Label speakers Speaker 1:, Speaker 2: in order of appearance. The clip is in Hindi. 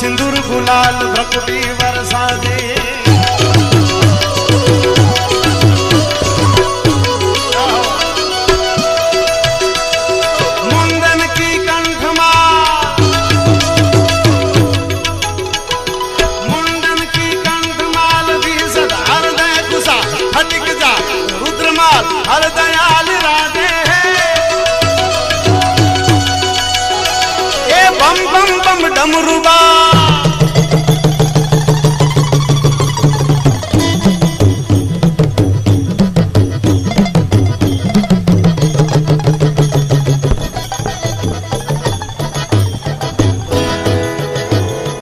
Speaker 1: सिंदूर गुलाल भ्रकुटी वर्षा दे। मुंडन की कंठमाल, मुंडन की कंठमाल भी सदा हृदय कुशा फटिक जा रुद्रमाल हरदयाल राधे है। ए बम बम बम डमरुबा